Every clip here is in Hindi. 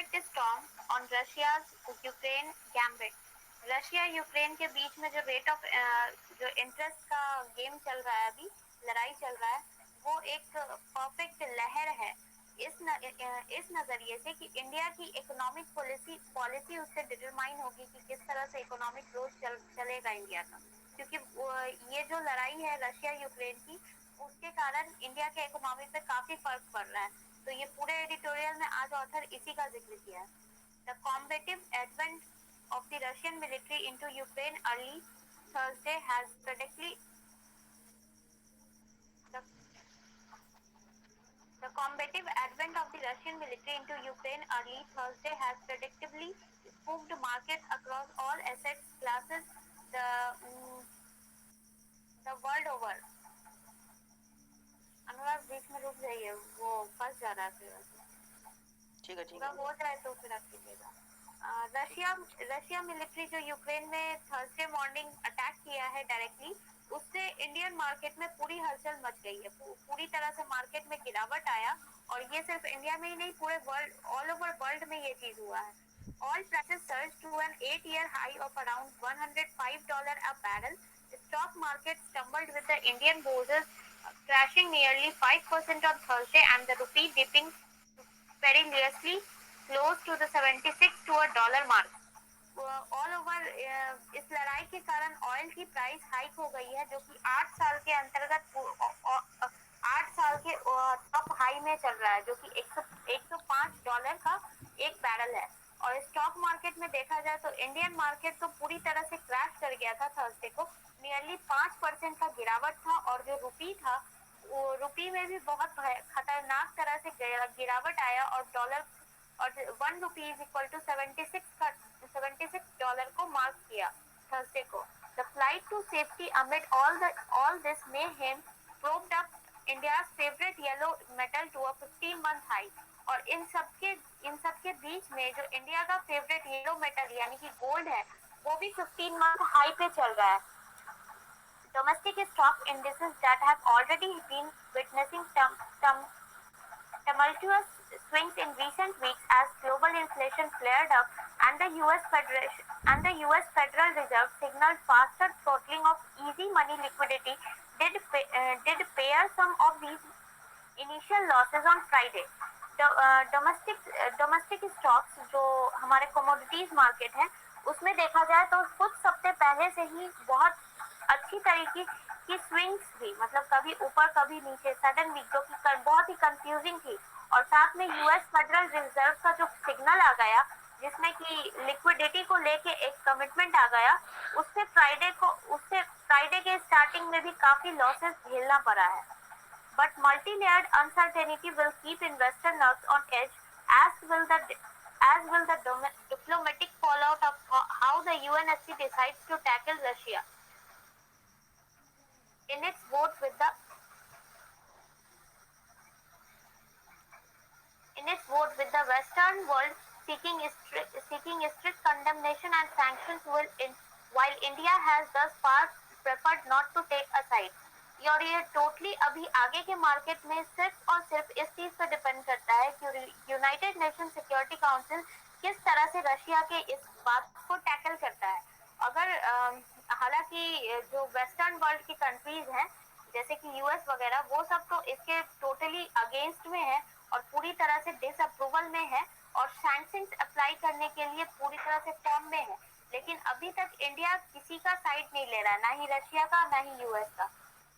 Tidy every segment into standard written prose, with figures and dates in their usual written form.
conflict is strong on Russia's Ukraine gambit. Russia Ukraine के बीच में जो रेट ऑफ जो इंटरेस्ट का गेम चल रहा है, अभी लड़ाई चल रहा है, वो एक परफेक्ट लहर है इस नजरिए से कि इंडिया की इकोनॉमिक पॉलिसी उससे डिटरमाइन होगी कि किस तरह से इकोनॉमिक ग्रोथ चलेगा इंडिया का, क्योंकि ये जो लड़ाई है रशिया यूक्रेन की, उसके कारण इंडिया के इकोनॉमी पे काफी फर्क पड़ रहा है। तो ये पूरे एडिटोरियल में आज ऑथर इसी का जिक्र किया है। The combative advent of the Russian military into Ukraine early Thursday has predictably the, the combative advent of the Russian military into Ukraine early Thursday has predictably spooked markets across all asset classes the mm, the world over. अनुराग बीच में रुक जाइए, वो फंस जा रहा है फिर। ठीक है पूरा हो जाए तो फिर आप कीजिएगा। रशिया मिलिट्री जो यूक्रेन में थर्सडे मॉर्निंग अटैक किया है डायरेक्टली, उससे इंडियन मार्केट में पूरी हलचल मच गई है, पूरी तरह से मार्केट में गिरावट आया। और ये सिर्फ इंडिया में ही नहीं, पूरे वर्ल्ड, ऑल ओवर वर्ल्ड में ये चीज हुआ है। All prices surged to an 8-year high of around $105 a barrel. The stock market stumbled with the Indian bourses crashing nearly 5% on Thursday and the rupee dipping perilously close to the 76 to a dollar mark. All over इस लड़ाई के कारण ऑयल की प्राइस हाइक हो गई है, जो कि 8 साल के अंतर्गत 8 साल के टॉप हाई में चल रहा है, जो कि 105 डॉलर का एक बैरल है। और स्टॉक मार्केट में देखा जाए तो इंडियन मार्केट तो पूरी तरह से क्रैश कर गया था थर्सडे को, नियरली 5% का गिरावट था। और जो रुपी था, वो रुपी में भी बहुत खतरनाक तरह से गिरावट आया और डॉलर और 1 rupee is equal to 76 dollar को मार्क किया थर्सडे को। The flight to safety amid all this mayhem propped up India's favorite yellow metal to a 15-month high। और इन सबके बीच में जो इंडिया का फेवरेट येलो मेटल यानी कि गोल्ड है, वो भी 15-month हाई पे चल रहा है। Domestic stock indices that have already been witnessing tumultuous swings in recent weeks as global inflation flared up and the US Federal Reserve signaled faster throttling of easy money liquidity did pair some of these initial losses on Friday. Domestic stocks जो हमारे कमोडिटीज मार्केट है, उसमें देखा जाए तो कुछ हफ्ते पहले से ही बहुत अच्छी तरीके की स्विंग्स थी, मतलब कभी ऊपर कभी नीचे सडन वीक, जो कि बहुत ही कंफ्यूजिंग थी। और साथ में यूएस फेडरल रिजर्व का जो सिग्नल आ गया, जिसमें कि लिक्विडिटी को लेके एक कमिटमेंट आ गया, उससे फ्राइडे के स्टार्टिंग में भी काफी लॉसेस झेलना पड़ा है। But multi-layered uncertainty will keep investor nerves on edge, as will the diplomatic fallout of how the UNSC decides to tackle Russia in its vote with the Western world seeking strict condemnation and sanctions, while India has thus far preferred not to take a side। और ये टोटली अभी आगे के मार्केट में सिर्फ इस चीज पर डिपेंड करता है कि यूनाइटेड नेशन सिक्योरिटी काउंसिल किस तरह से रशिया के इस बात को टैकल करता है। अगर हालांकि जो वेस्टर्न वर्ल्ड की कंट्रीज हैं, जैसे कि यूएस वगैरह, वो सब तो इसके टोटली अगेंस्ट में है और पूरी तरह से डिसअप्रूवल में है और सैंक्शंस अप्लाई करने के लिए पूरी तरह से फॉर्म में है। लेकिन अभी तक इंडिया किसी का साइड नहीं ले रहा, ना ही रशिया का ना ही यूएस का।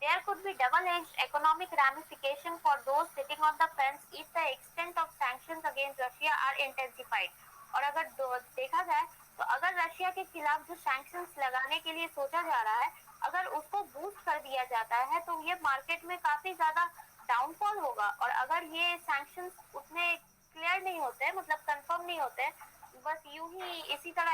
There could be double-edged economic ramification for those sitting on the fence if the extent of sanctions against Russia are intensified। और अगर देखा जाए तो अगर रशिया के खिलाफ जो सैंक्शंस लगाने के लिए सोचा जा रहा है, अगर उसको बूस्ट कर दिया जाता है तो ये मार्केट में काफी ज्यादा डाउनफॉल होगा। और अगर ये सैंक्शंस उतने क्लियर नहीं होते, मतलब कंफर्म नहीं होते, बस यूं ही इसी तरह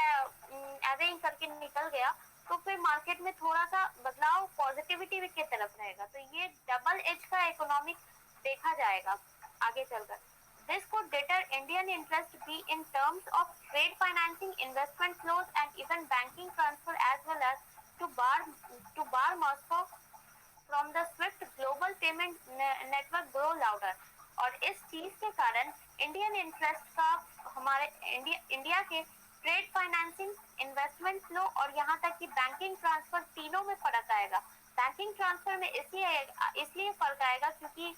अरेंज करके निकल गया, तो फिर मार्केट में थोड़ा सा बदलाव पॉजिटिविटी की तरफ रहेगा। तो ये डबल एज का इकोनॉमिक देखा जाएगा आगे चलकर। This could deter Indian interest be in terms of trade financing, investment flows, and even banking transfer, as well as to bar Moscow from the SWIFT global payment network grow louder। और इस चीज के कारण इंडियन इंटरेस्ट का हमारे इंडिया के ट्रेड फाइनेंसिंग, इन्वेस्टमेंट फ्लो और यहाँ तक कि बैंकिंग ट्रांसफर तीनों में फर्क आएगा। बैंकिंग ट्रांसफर में इसलिए फर्क आएगा क्योंकि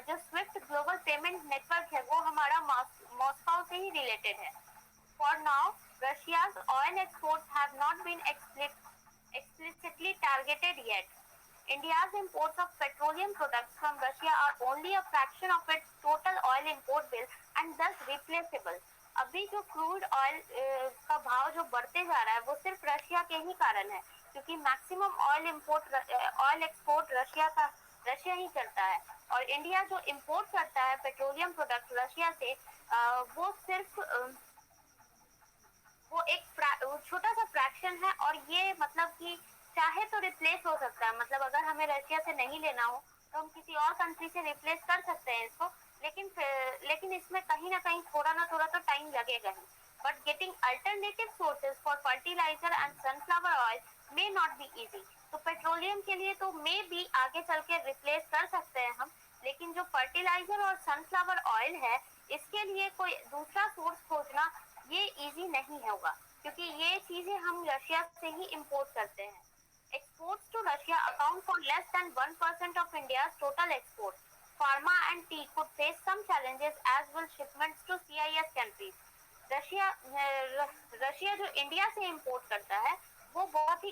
जो स्विफ्ट ग्लोबल पेमेंट नेटवर्क है वो हमारा मॉस्को से ही रिलेटेड है। For now, Russia's oil exports have not been explicitly targeted yet. India's imports of petroleum products from Russia are only a fraction of its total oil import bill and thus replaceable. अभी जो क्रूड ऑयल का भाव जो बढ़ते जा रहा है वो सिर्फ रशिया के ही कारण है, क्योंकि मैक्सिमम ऑयल एक्सपोर्ट रशिया ही करता है, और इंडिया जो इंपोर्ट करता है पेट्रोलियम प्रोडक्ट रशिया से वो सिर्फ वो एक छोटा सा फ्रैक्शन है। और ये मतलब कि चाहे तो रिप्लेस हो सकता है, मतलब अगर हमें रशिया से नहीं लेना हो तो हम किसी और कंट्री से रिप्लेस कर सकते हैं इसको, लेकिन इसमें कहीं ना कहीं थोड़ा तो टाइम लगेगा ही। But getting alternative sources for fertiliser and sunflower oil may not be easy. तो पेट्रोलियम के लिए तो मे भी आगे चल के रिप्लेस कर सकते हैं हम, लेकिन जो फर्टिलाइजर और सनफ्लावर ऑयल है इसके लिए कोई दूसरा सोर्स खोजना ये इजी नहीं होगा, क्योंकि ये चीजें हम रशिया से ही इंपोर्ट करते हैं। Exports to Russia account for less than 1% of India's total exports. Pharma and tea could face some challenges as will shipments to CIS countries. Russia Russia जो इंडिया से इंपोर्ट करता है वो बहुत ही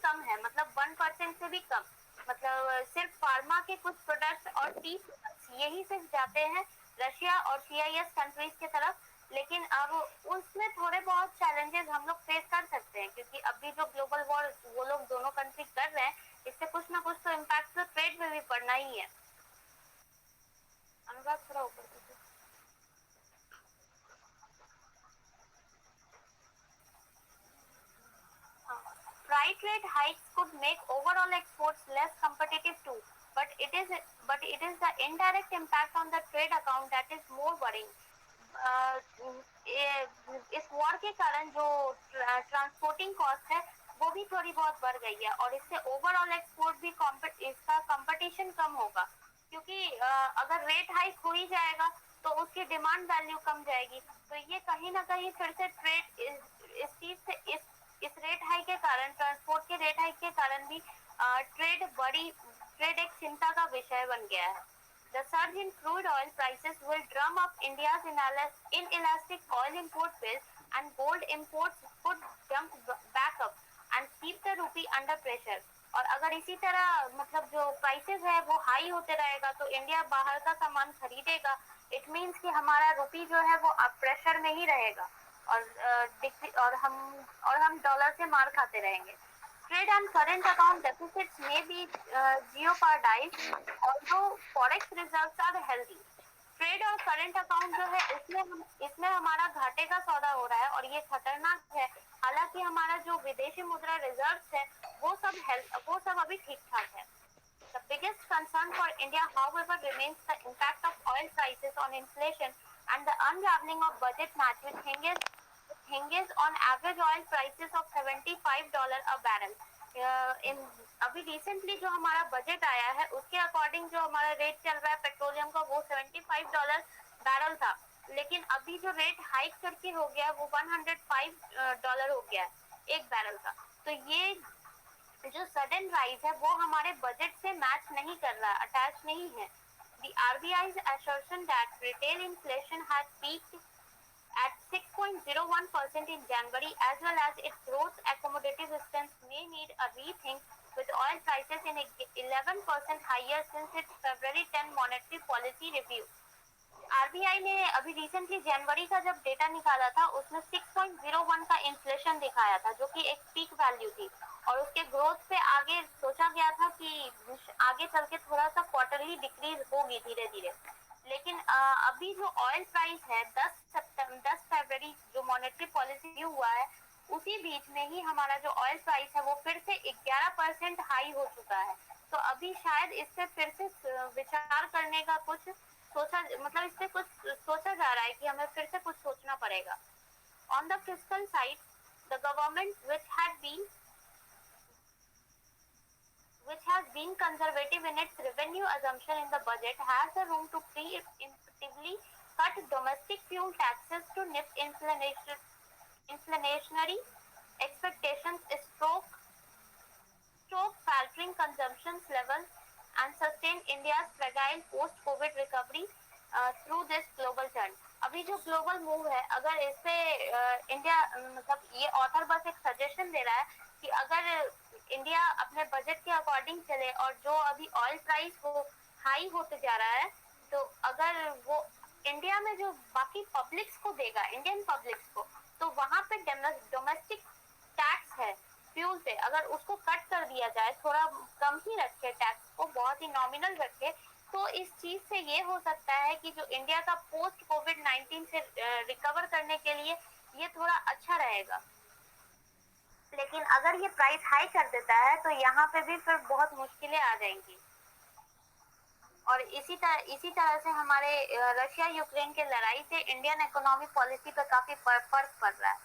कम है, मतलब 1% से भी कम। मतलब सिर्फ फार्मा के कुछ प्रोडक्ट्स और टी प्रोडक्ट्स यही सिर्फ जाते हैं रशिया और CIS कंट्रीज की तरफ। लेकिन अब उसमें थोड़े बहुत चैलेंजेस हम लोग फेस कर सकते हैं, क्योंकि अभी जो ग्लोबल वॉर वो लोग दोनों कंट्री कर रहे हैं इससे कुछ ना कुछ तो इम्पैक्ट तो ट्रेड में भी पड़ना ही है। अनुराग थोड़ा ऊपर freight rate hikes could make overall exports less competitive too, but it is the indirect impact on the trade account that is more worrying. इस वॉर के कारण जो ट्रांसपोर्टिंग कॉस्ट है वो भी थोड़ी बहुत बढ़ गई है, और इससे ओवरऑल एक्सपोर्ट भी इसका कंपटीशन कम होगा, क्योंकि अगर रेट हाइक हो ही जाएगा तो उसकी डिमांड वैल्यू कम जाएगी। तो ये कहीं ना कहीं फिर से ट्रेड इस चीज से इस रेट हाइक के कारण, ट्रांसपोर्ट के रेट हाइक के कारण भी ट्रेड एक चिंता का विषय बन गया है। The surge in crude oil prices will drum up India's inelastic oil import bill, and gold imports could jump back up and keep the rupee under pressure. और अगर इसी तरह मतलब जो प्राइसेस है वो हाई होते रहेगा तो इंडिया बाहर का सामान खरीदेगा, इट मीन्स कि हमारा रुपी जो है वो प्रेशर में ही रहेगा, और हम डॉलर से मार खाते रहेंगे। Trade and current account deficits may be jeopardized, although forex reserves are healthy. Trade और करंट अकाउंट जो है इसमें हमारा घाटे का सौदा हो रहा है और ये खतरनाक है। हालांकि हमारा जो विदेशी मुद्रा रिजर्व्स है वो सब अभी ठीक ठाक है। The biggest concern for India, however, remains the impact of oil prices on inflation and the unraveling of budget match with hinges on average oil prices of $75 a barrel. अभी रिसेंटली जो हमारा बजट आया है उसके अकॉर्डिंग जो हमारा रेट चल रहा है पेट्रोलियम का वो $75 बैरल था, लेकिन अभी जो रेट हाइक करके हो गया वो $105 हो गया एक बैरल का। तो ये जो सडन राइज है वो हमारे बजट से मैच नहीं कर रहा, अटैच नहीं है। The RBI's assertion that retail inflation had peaked at 6.01% in January, as well as its gross accommodative stance, may need a rethink, with oil prices in 11% higher since its February 10 monetary policy review. RBI ने अभी रिसेंटली जनवरी का जब डेटा निकाला था उसमें 6.01 का इन्फ्लेशन दिखाया था, जो कि एक पीक वैल्यू थी, और उसके ग्रोथ पे आगे सोचा गया था कि आगे चल के थोड़ा सा क्वार्टरली डिक्रीज होगी धीरे धीरे। लेकिन अभी जो ऑयल प्राइस है 10 फरवरी जो मॉनेटरी पॉलिसी हुआ है उसी बीच में ही हमारा जो ऑयल प्राइस है वो फिर से 11% हाई हो चुका है। तो अभी शायद इस पे फिर से विचार करने का कुछ मतलब इस पे कुछ सोचा जा रहा है कि हमें फिर से कुछ सोचना पड़ेगा। On the fiscal side, the government, which has been conservative in its revenue assumption in the budget, has the room to preemptively cut domestic fuel taxes to nip inflationary expectations, stroke faltering consumption levels, and sustain India's fragile post-COVID recovery through this global trend. अभी जो ग्लोबल मूव है, अगर इस पे इंडिया मतलब ये ऑथर बस एक सजेशन दे रहा है कि अगर इंडिया अपने बजट के अकॉर्डिंग चले और जो अभी ऑयल प्राइस वो हाई होते जा रहा है, तो अगर वो इंडिया में जो बाकी पब्लिक्स को देगा, इंडियन पब्लिक्स को, तो वहां पे डोमेस्टिक टैक्स है फ्यूल पे, अगर उसको कट कर दिया जाए, थोड़ा कम ही रखे टैक्स को, बहुत ही नॉमिनल रखे, तो इस चीज से ये हो सकता है कि जो इंडिया का पोस्ट कोविड-19 से रिकवर करने के लिए ये थोड़ा अच्छा रहेगा। लेकिन अगर ये प्राइस हाई कर देता है तो यहाँ पे भी फिर बहुत मुश्किलें आ जाएंगी। और इसी तरह से हमारे रशिया यूक्रेन के लड़ाई से इंडियन इकोनॉमिक पॉलिसी पर काफी फर्क पड़ रहा है।